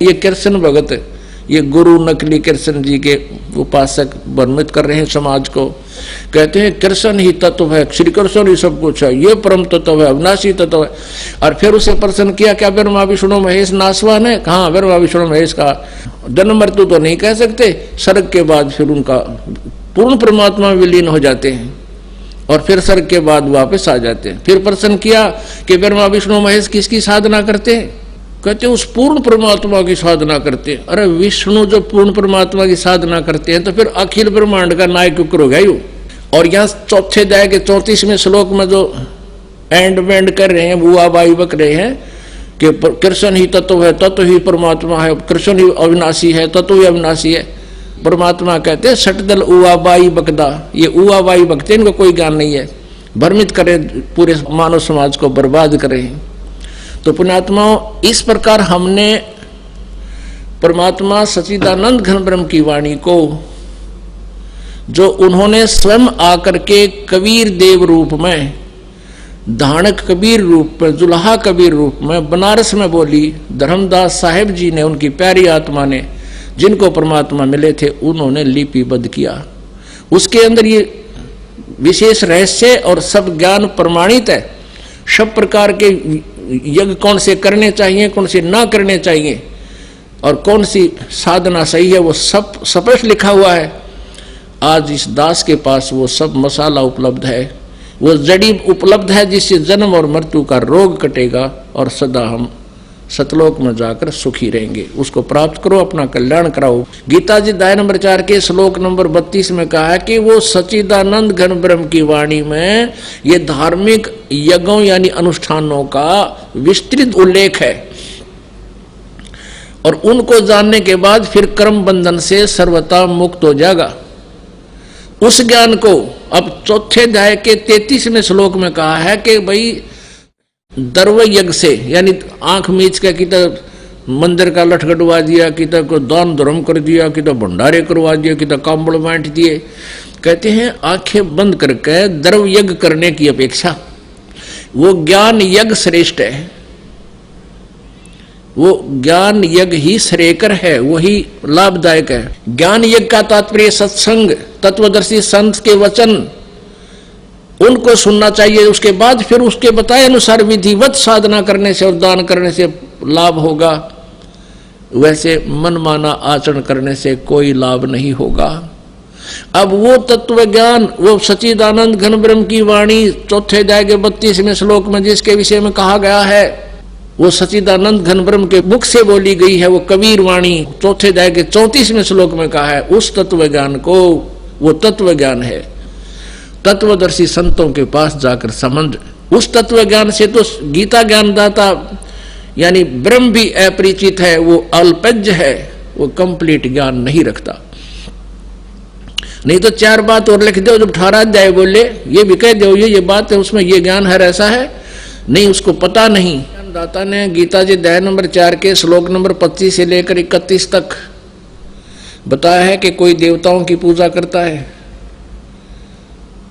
ये कृष्ण भगत, ये गुरु नकली कृष्ण जी के उपासक भ्रमित कर रहे हैं समाज को। कहते हैं कृष्ण ही तत्व है, श्री कृष्ण ही सब कुछ है, ये परम तत्व है, अविनाशी तत्व है। और फिर उसे प्रश्न किया, क्या ब्रह्मा विष्णु महेश नासवान है? कहाँ ब्रह्मा विष्णु महेश का जन्म मृत्यु तो नहीं कह सकते। स्वर्ग के बाद फिर उनका पूर्ण परमात्मा में विलीन हो जाते हैं और फिर स्वर्ग के बाद वापस आ जाते हैं। फिर प्रश्न किया कि ब्रह्मा विष्णु महेश किसकी साधना करते हैं? कहते उस पूर्ण परमात्मा की साधना करते हैं। अरे विष्णु जो पूर्ण परमात्मा की साधना करते हैं तो फिर अखिल ब्रह्मांड का नायक क्यों हो गया यू? और यहाँ चौथे अध्याय के 34वें श्लोक में जो एंड बैंड कर रहे हैं, बुआ बाई बक रहे हैं कि कृष्ण ही तत्व है, तत्व ही परमात्मा है, कृष्ण ही अविनाशी है, तत्व ही अविनाशी है। परमात्मा कहते हैं सटदल उआ बाई बकदा, ये उआ बाई बकते, इनको कोई ज्ञान नहीं है, भ्रमित करें, पूरे मानव समाज को बर्बाद करें। तो पुण्यात्माओं, इस प्रकार हमने परमात्मा सच्चिदानंद घन ब्रह्म की वाणी को, जो उन्होंने स्वयं आकर के कबीर देव रूप में, धानक कबीर रूप में, जुल्हा कबीर रूप में बनारस में बोली, धर्मदास साहेब जी ने, उनकी प्यारी आत्मा ने, जिनको परमात्मा मिले थे, उन्होंने लिपिबद्ध किया। उसके अंदर ये विशेष रहस्य और सब ज्ञान प्रमाणित है। सब प्रकार के यज्ञ कौन से करने चाहिए, कौन से ना करने चाहिए, और कौन सी साधना सही है, वो सब स्पष्ट लिखा हुआ है। आज इस दास के पास वो सब मसाला उपलब्ध है, वो जड़ी उपलब्ध है, जिससे जन्म और मृत्यु का रोग कटेगा और सदा हम सतलोक में जाकर सुखी रहेंगे। उसको प्राप्त करो, अपना कल्याण कराओ। गीता जी अध्याय नंबर 4 के श्लोक नंबर 32 में कहा है कि वो सच्चिदानंद घन ब्रह्म की वाणी में ये धार्मिक यज्ञों यानी अनुष्ठानों का विस्तृत उल्लेख है, और उनको जानने के बाद फिर कर्म बंधन से सर्वथा मुक्त हो जाएगा। उस ज्ञान को अब चौथे अध्याय के 33वें श्लोक में कहा है कि भाई दर्व यज्ञ से, यानी आंख मीच के कि तो मंदिर का लठ कटवा दिया, कि तो को दान धर्म कर दिया, कि तो भंडारे करवा दिया, कि तो कांबड़ बांट दिए। कहते हैं आंखें बंद करके द्रव यज्ञ करने की अपेक्षा वो ज्ञान यज्ञ श्रेष्ठ है। वो ज्ञान यज्ञ ही श्रेयकर है, वही लाभदायक है। ज्ञान यज्ञ का तात्पर्य सत्संग, तत्वदर्शी संत के वचन, उनको सुनना चाहिए। उसके बाद फिर उसके बताए अनुसार विधिवत साधना करने से और दान करने से लाभ होगा। वैसे मनमाना आचरण करने से कोई लाभ नहीं होगा। अब वो तत्व ज्ञान, वो सच्चिदानंद घन ब्रह्म की वाणी चौथे अध्याय के 32वें श्लोक में जिसके विषय में कहा गया है, वो सच्चिदानंद घन ब्रह्म के मुख से बोली गई है, वो कबीर वाणी चौथे अध्याय के 34वें श्लोक में कहा है। उस तत्व ज्ञान को, वो तत्व ज्ञान है, तत्वदर्शी संतों के पास जाकर संबंध। उस तत्व ज्ञान से तो गीता ज्ञानदाता यानी ब्रह्म भी अपरिचित है, वो अल्पज्ञ है, वो कंप्लीट ज्ञान नहीं रखता। नहीं तो 4 बात और लिख दो, जब 18 अध्याय बोले ये भी कह दो ये बात है, उसमें ये ज्ञान है, ऐसा है नहीं, उसको पता नहीं। ज्ञानदाता ने गीता जी अध्याय नंबर 4 के श्लोक नंबर 25 से लेकर 31 तक बताया है कि कोई देवताओं की पूजा करता है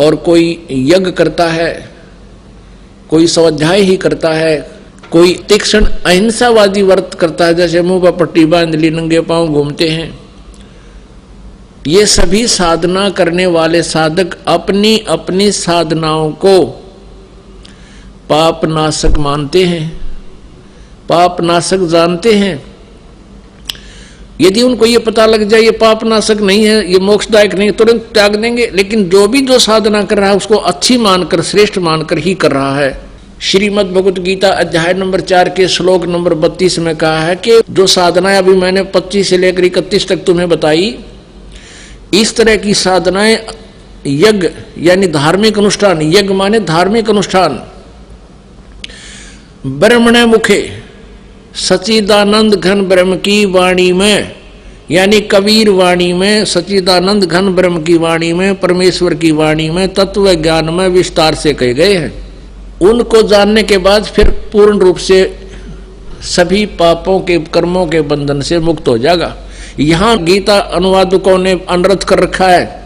और कोई यज्ञ करता है, कोई स्वाध्याय ही करता है, कोई तीक्ष्ण अहिंसावादी व्रत करता है, जैसे मुंह पर पट्टी बांध ली, नंगे पांव घूमते हैं। ये सभी साधना करने वाले साधक अपनी अपनी साधनाओं को पाप नाशक मानते हैं, पाप नाशक जानते हैं। यदि उनको ये पता लग जाए ये पाप नाशक नहीं है, ये मोक्षदायक नहीं, तुरंत त्याग देंगे। लेकिन जो साधना कर रहा है उसको अच्छी मानकर, श्रेष्ठ मानकर ही कर रहा है। श्रीमद् भगवत गीता अध्याय नंबर 4 के श्लोक नंबर 32 में कहा है कि जो साधनाएं अभी मैंने 25 से लेकर 31 तक तुम्हें बताई, इस तरह की साधनाएं यज्ञ यानी धार्मिक अनुष्ठान, यज्ञ माने धार्मिक अनुष्ठान, ब्रह्मणे मुखे सच्चिदानंद घन ब्रह्म की वाणी में यानी कबीर वाणी में, सच्चिदानंद घन ब्रह्म की वाणी में, परमेश्वर की वाणी में, तत्व ज्ञान में विस्तार से कहे गए हैं। उनको जानने के बाद फिर पूर्ण रूप से सभी पापों के कर्मों के बंधन से मुक्त हो जाएगा। यहाँ गीता अनुवादकों ने अनर्थ कर रखा है,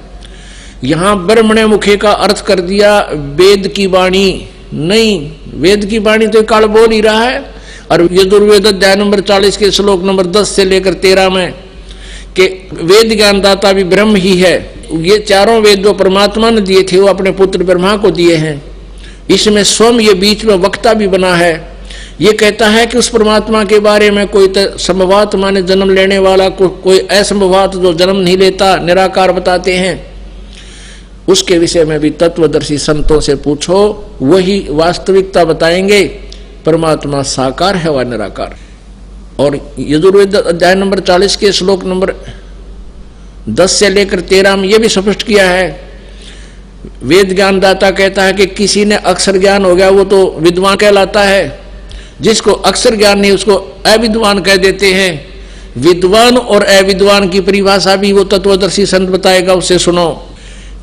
यहाँ ब्रह्मणे मुखे का अर्थ कर दिया वेद की वाणी। नहीं, वेद की वाणी तो काल बोल ही रहा है, और यजुर्वेद अध्याय नंबर 40 के श्लोक नंबर 10 से लेकर 13 में कि वेद ज्ञानदाता भी ब्रह्म ही है। ये चारों वेद जो परमात्मा ने दिए थे वो अपने पुत्र ब्रह्मा को दिए हैं। इसमें स्वयं ये बीच में वक्ता भी बना है। ये कहता है कि उस परमात्मा के बारे में कोई संभवात माने जन्म लेने वाला, कोई असंभवात जो जन्म नहीं लेता, निराकार बताते हैं। उसके विषय में भी तत्वदर्शी संतों से पूछो, वही वास्तविकता बताएंगे। परमात्मा साकार है व निराकार। और यजुर्वेद अध्याय नंबर 40 के श्लोक नंबर 10 से लेकर 13 में यह भी स्पष्ट किया है। वेद ज्ञानदाता कहता है कि किसी ने अक्षर ज्ञान हो गया वो तो विद्वान कहलाता है, जिसको अक्षर ज्ञान नहीं उसको अविद्वान कह देते हैं। विद्वान और अविद्वान की परिभाषा भी वो तत्वदर्शी संत बताएगा, उससे सुनो।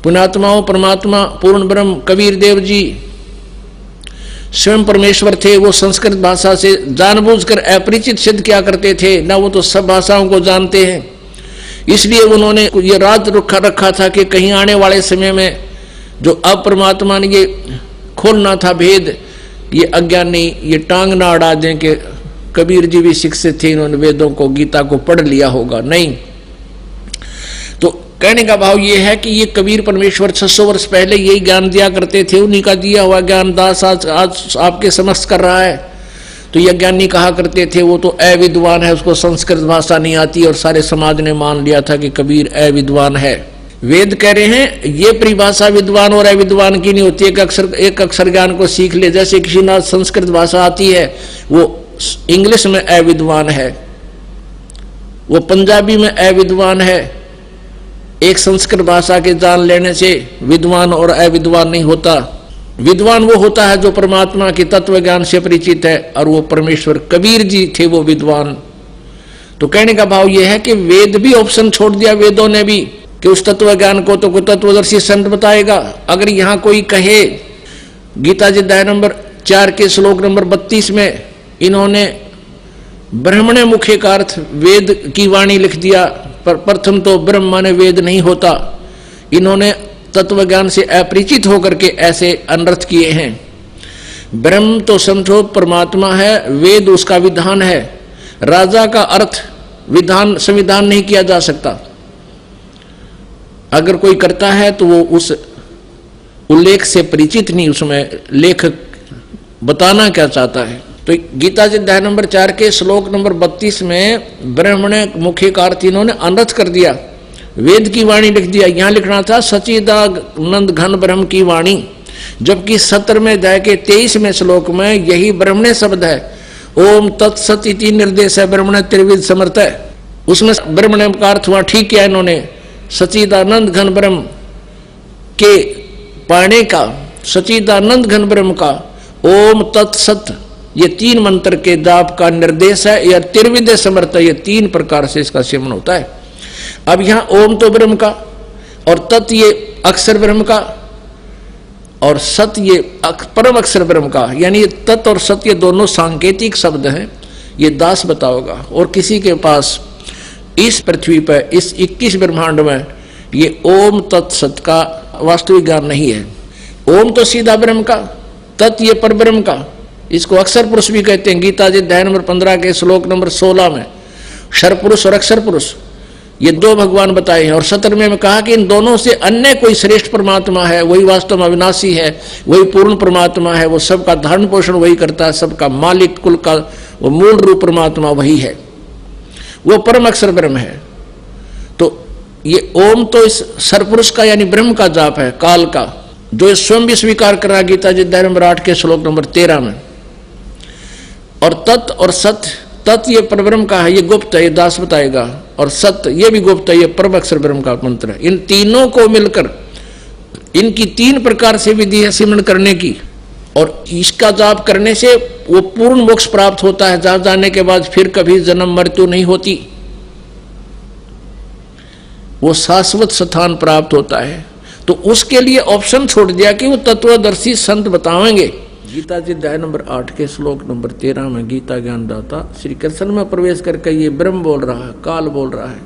पुण्यात्माओं, परमात्मा पूर्ण ब्रह्म कबीर देव जी स्वयं परमेश्वर थे। वो संस्कृत भाषा से जानबूझकर अपरिचित सिद्ध किया करते थे, ना वो तो सब भाषाओं को जानते हैं। इसलिए उन्होंने ये राज रखा था कि कहीं आने वाले समय में जो अब परमात्मा ने ये खोलना था भेद, ये अज्ञानी ये टांग ना अड़ा दें कि कबीर जी भी शिक्षित थे, इन्होंने वेदों को गीता को पढ़ लिया होगा, नहीं। तो कहने का भाव ये है कि ये कबीर परमेश्वर 600 वर्ष पहले यही ज्ञान दिया करते थे। उन्हीं का दिया हुआ ज्ञान दास आज आपके समक्ष कर रहा है। तो ये ज्ञानी कहा करते थे वो तो अविद्वान है, उसको संस्कृत भाषा नहीं आती, और सारे समाज ने मान लिया था कि कबीर अविद्वान है। वेद कह रहे हैं ये परिभाषा विद्वान और अविद्वान की नहीं होती। एक अक्षर ज्ञान को सीख ले, जैसे किसी ना संस्कृत भाषा आती है वो इंग्लिश में अविद्वान है, वो पंजाबी में अविद्वान है। एक संस्कृत भाषा के जान लेने से विद्वान और अविद्वान नहीं होता। विद्वान वो होता है जो परमात्मा के तत्व ज्ञान से परिचित है, और वो परमेश्वर कबीर जी थे वो विद्वान। तो कहने का भाव ये है कि वेद भी ऑप्शन छोड़ दिया वेदों ने भी कि उस तत्व ज्ञान को तो कोई तत्वदर्शी संत बताएगा। अगर यहां कोई कहे, गीता जी अध्याय नंबर 4 के श्लोक नंबर 32 में इन्होंने ब्रह्मणे मुखे का अर्थ वेद की वाणी लिख दिया, पर प्रथम तो ब्रह्म माने वेद नहीं होता। इन्होंने तत्व ज्ञान से अपरिचित होकर के ऐसे अनर्थ किए हैं। ब्रह्म तो समझो परमात्मा है, वेद उसका विधान है। राजा का अर्थ विधान संविधान नहीं किया जा सकता। अगर कोई करता है तो वो उस उल्लेख से परिचित नहीं, उसमें लेखक बताना क्या चाहता है। तो गीता जी अध्याय नंबर 4 के श्लोक नंबर 32 में ब्रह्मणे मुखे का अर्थ इन्होंने अनर्थ कर दिया, वेद की वाणी लिख दिया। यहां लिखना था सच्चिदानंद घन ब्रह्म की वाणी, जबकि 17वें अध्याय के 23वें श्लोक में यही ब्रह्मणे शब्द है। ओम तत्सत इति निर्देश है ब्रह्मणे त्रिविध समर्थ है। उसमें ब्रह्मणे का अर्थ हुआ ठीक किया इन्होंने, सच्चिदानंद घन ब्रह्म के पाने का, सच्चिदानंद घन ब्रह्म का ओम तत्सत, ये 3 मंत्र के जाप का निर्देश है। यह त्रिविध समर्थ, ये 3 प्रकार से इसका सेवन होता है। अब यहां ओम तो ब्रह्म का, और तत् ये अक्षर ब्रह्म का, और सत ये परम अक्षर ब्रह्म का। यानी ये तत् और सत ये दोनों सांकेतिक शब्द हैं। ये दास बताओगा, और किसी के पास इस पृथ्वी पर इस 21 ब्रह्मांड में ये ओम तत्सत का वास्तविक ज्ञान नहीं है। ओम तो सीधा ब्रह्म का, तत् ये पर ब्रह्म का। इसको अक्षर पुरुष भी कहते हैं। गीता जी अध्याय नंबर 15 के श्लोक नंबर 16 में क्षर पुरुष और अक्षर पुरुष ये 2 भगवान बताए हैं। और 17वें में कहा कि इन दोनों से अन्य कोई श्रेष्ठ परमात्मा है, वही वास्तव में अविनाशी है, वही पूर्ण परमात्मा है, वो सबका धारण पोषण वही करता है, सबका मालिक, कुल का वो मूल रूप परमात्मा वही है, वो परम अक्षर ब्रह्म है। तो ये ओम तो इस सरपुरुष का यानी ब्रह्म का जाप है, काल का, जो स्वयं भी स्वीकार कर रहा है गीता जी अध्याय नंबर 8 के श्लोक नंबर 13 में। और तत् और सत्य, तत् ये परब्रह्म का है, ये गुप्त है, ये दास बताएगा, और सत्य ये भी गुप्त है, ये परम अक्षर ब्रह्म का मंत्र है। इन तीनों को मिलकर इनकी 3 प्रकार से विधि है सिमरण करने की, और इसका जाप करने से वो पूर्ण मोक्ष प्राप्त होता है। जहां जाने के बाद फिर कभी जन्म मृत्यु नहीं होती, वो शाश्वत स्थान प्राप्त होता है। तो उसके लिए ऑप्शन छोड़ दिया कि वो तत्वदर्शी संत बताएंगे। गीता जी अध्याय नंबर 8 के श्लोक नंबर 13 में गीता ज्ञानदाता श्री कृष्ण में प्रवेश करके ये ब्रह्म बोल रहा है, काल बोल रहा है।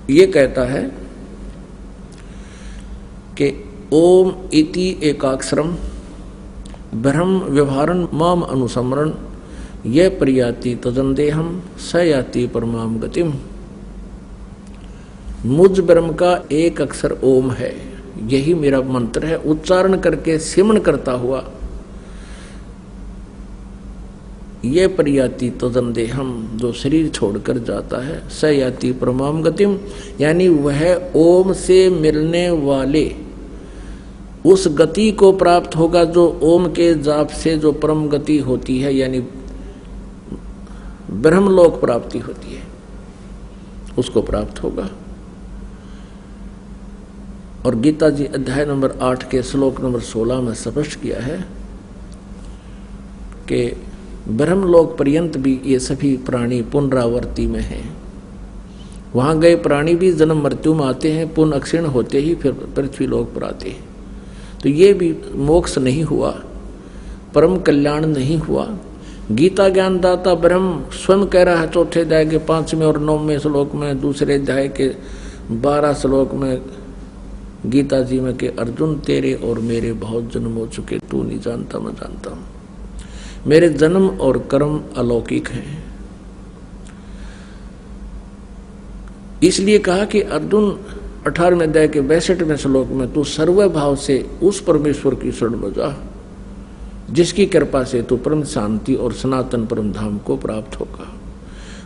ये कहता है कि ओम इति एकाक्षरम ब्रह्म व्यवहारन माम अनुसमरण ये प्रयाति तदंदेहम स याति परमाम गतिम। मुझ ब्रह्म का एक अक्षर ओम है, यही मेरा मंत्र है। उच्चारण करके सिमरण करता हुआ ये प्रयाति तदंदेहम, जो शरीर छोड़कर जाता है, स याति परमाम गतिम, यानी वह ओम से मिलने वाले उस गति को प्राप्त होगा जो ओम के जाप से जो परम गति होती है, यानी ब्रह्मलोक प्राप्ति होती है, उसको प्राप्त होगा। और गीता जी अध्याय नंबर 8 के श्लोक नंबर 16 में स्पष्ट किया है कि ब्रह्मलोक पर्यंत भी ये सभी प्राणी पुनरावर्ती में हैं। वहां गए प्राणी भी जन्म मृत्यु में आते हैं, पुनः अक्षीण होते ही फिर पृथ्वी लोक पर आते हैं। तो ये भी मोक्ष नहीं हुआ, परम कल्याण नहीं हुआ। गीता ज्ञानदाता ब्रह्म स्वयं कह रहा है चौथे अध्याय के 5वें और 9वें श्लोक में, दूसरे अध्याय के 12 श्लोक में गीता जी में कि अर्जुन तेरे और मेरे बहुत जन्म हो चुके, तू नहीं जानता मैं जानता हूं। मेरे जन्म और कर्म अलौकिक हैं। इसलिए कहा कि अर्जुन 18वें अध्याय के 62वें श्लोक में तू सर्वभाव से उस परमेश्वर की शरण में जा जिसकी कृपा से तू परम शांति और सनातन परम धाम को प्राप्त होगा।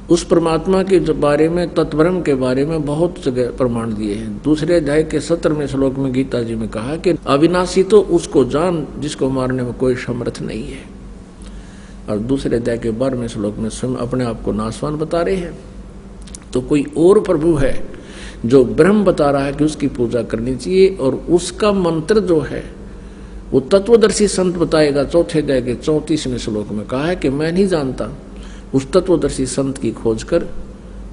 उस परमात्मा के बारे में, तत्ब्रह्म के बारे में बहुत जगह प्रमाण दिए हैं। दूसरे अध्याय के 17वें श्लोक में गीता जी में कहा कि अविनाशी तो उसको जान जिसको मारने में कोई समर्थ नहीं है। और दूसरे अध्याय के 12वें श्लोक में स्वयं अपने आप को नाशवान बता रहे हैं। तो कोई और प्रभु है जो ब्रह्म बता रहा है कि उसकी पूजा करनी चाहिए, और उसका मंत्र जो है वो तत्वदर्शी संत बताएगा। चौथे अध्याय के 34वें श्लोक में कहा है कि मैं नहीं जानता। उस तत्वदर्शी संत की खोज कर,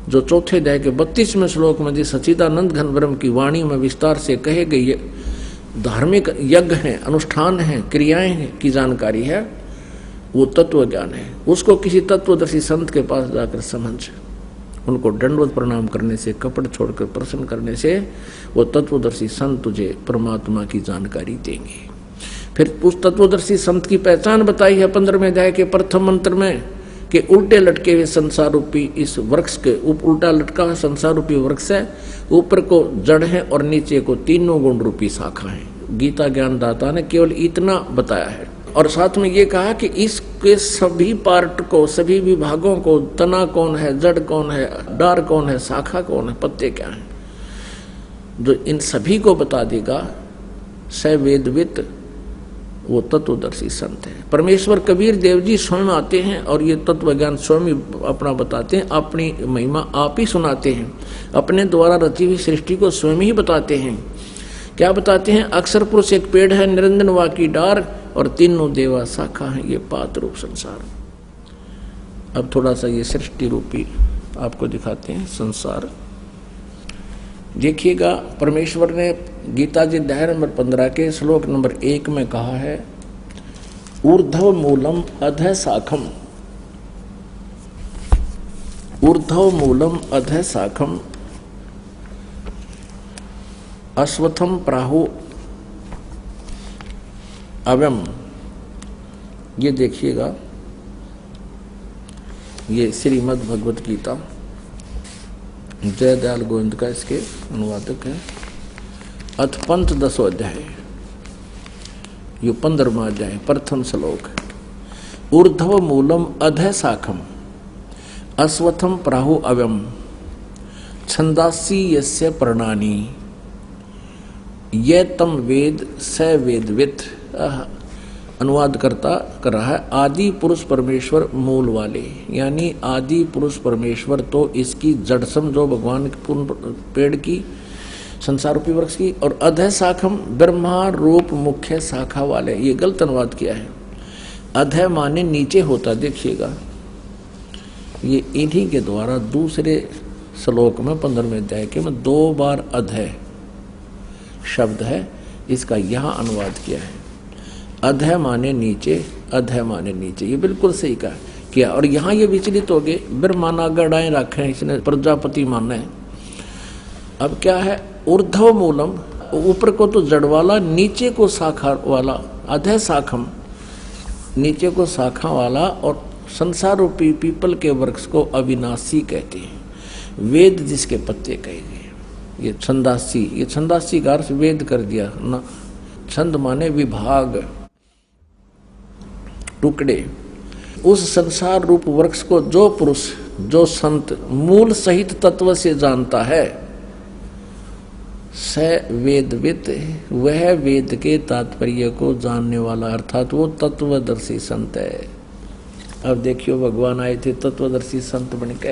जो चौथे अध्याय के 32वें श्लोक में जिस सच्चिदानंद घन ब्रह्म की वाणी में विस्तार से कहे गए धार्मिक यज्ञ हैं, अनुष्ठान हैं, क्रियाएं हैं की जानकारी है, वो तत्व ज्ञान है। उसको किसी तत्वदर्शी संत के पास जाकर समझ, उनको दंडवत प्रणाम करने से, कपट छोड़कर प्रसन्न करने से वो तत्वदर्शी संत तुझे परमात्मा की जानकारी देंगे। फिर उस तत्वदर्शी संत की पहचान बताई है 15वें अध्याय के प्रथम मंत्र में कि उल्टे लटके हुए संसार रूपी इस वृक्ष के उल्टा लटका हुआ संसार रूपी वृक्ष है, ऊपर को जड़ है और नीचे को तीनों गुण रूपी शाखा है। गीता ज्ञानदाता ने केवल इतना बताया है। और साथ में ये कहा कि इसके सभी पार्ट को, सभी विभागों को, तना कौन है, जड़ कौन है, डार कौन है, शाखा कौन है, पत्ते क्या है, जो इन सभी को बता देगा स वेदवित, वो तत्वदर्शी संत है। परमेश्वर कबीर देव जी स्वयं आते हैं और ये तत्व ज्ञान स्वयं ही अपना बताते हैं, अपनी महिमा आप ही सुनाते हैं, अपने द्वारा रची हुई सृष्टि को स्वयं ही बताते हैं। क्या बताते हैं? अक्षर पुरुष एक पेड़ है, निरंजन वा की डार, और तीनों देवा शाखा है, ये पात रूप संसार। अब थोड़ा सा ये सृष्टि रूपी आपको दिखाते हैं संसार। देखिएगा, परमेश्वर ने गीता जी अध्याय नंबर 15 के श्लोक नंबर 1 में कहा है, ऊर्ध्व मूलम अधः शाखम, ऊर्ध्व मूलम अधः शाखम अश्वत्थम प्राहु अव्यम। ये देखिएगा, ये श्रीमद् भगवत गीता जय दयाल गोविंद का इसके अनुवादक है। अथ पंथ 10वां अध्याय, ये 15वां अध्याय, प्रथम श्लोक। ऊर्ध्व मूलम अधः शाखम अश्वत्थम प्राहु अव्यम छंदासी यस्य पर्णानि ये तम वेद स वेदवित। अनुवाद करता कर रहा है, आदि पुरुष परमेश्वर मूल वाले, यानी आदि पुरुष परमेश्वर तो इसकी जड़ समझो, भगवान पेड़ की, संसार रूपी वृक्ष की, और अधः शाखम ब्रह्मा रूप मुख्य शाखा वाले। ये गलत अनुवाद किया है। अधः माने नीचे होता, देखिएगा ये इन्हीं के द्वारा दूसरे श्लोक में 15वें अध्याय के में 2 बार अधः शब्द है, इसका यहाँ अनुवाद किया है। अधः माने नीचे, अधः माने नीचे, ये बिल्कुल सही कहा किया। और यहाँ ये विचलित हो गए, ब्रह्माना गड़ाएं रखे, इसने प्रजापति माना है। अब क्या है? ऊर्ध्व मूलम, ऊपर को तो जड़ वाला, नीचे को शाखा वाला, अधः शाखम नीचे को शाखा वाला, और संसार रूपी पीपल के वृक्ष को अविनाशी कहते हैं। वेद जिसके पत्ते कहे गए, ये छंदासी, ये छंदासी का अर्थ वेद कर दिया ना। छंद माने विभाग, टुकड़े। उस संसार रूप वृक्ष को जो पुरुष, जो संत मूल सहित तत्व से जानता है, स वेदवित, वह वेद के तात्पर्य को जानने वाला, अर्थात वो तत्वदर्शी संत है। अब देखियो भगवान आए थे तत्वदर्शी संत बनकर।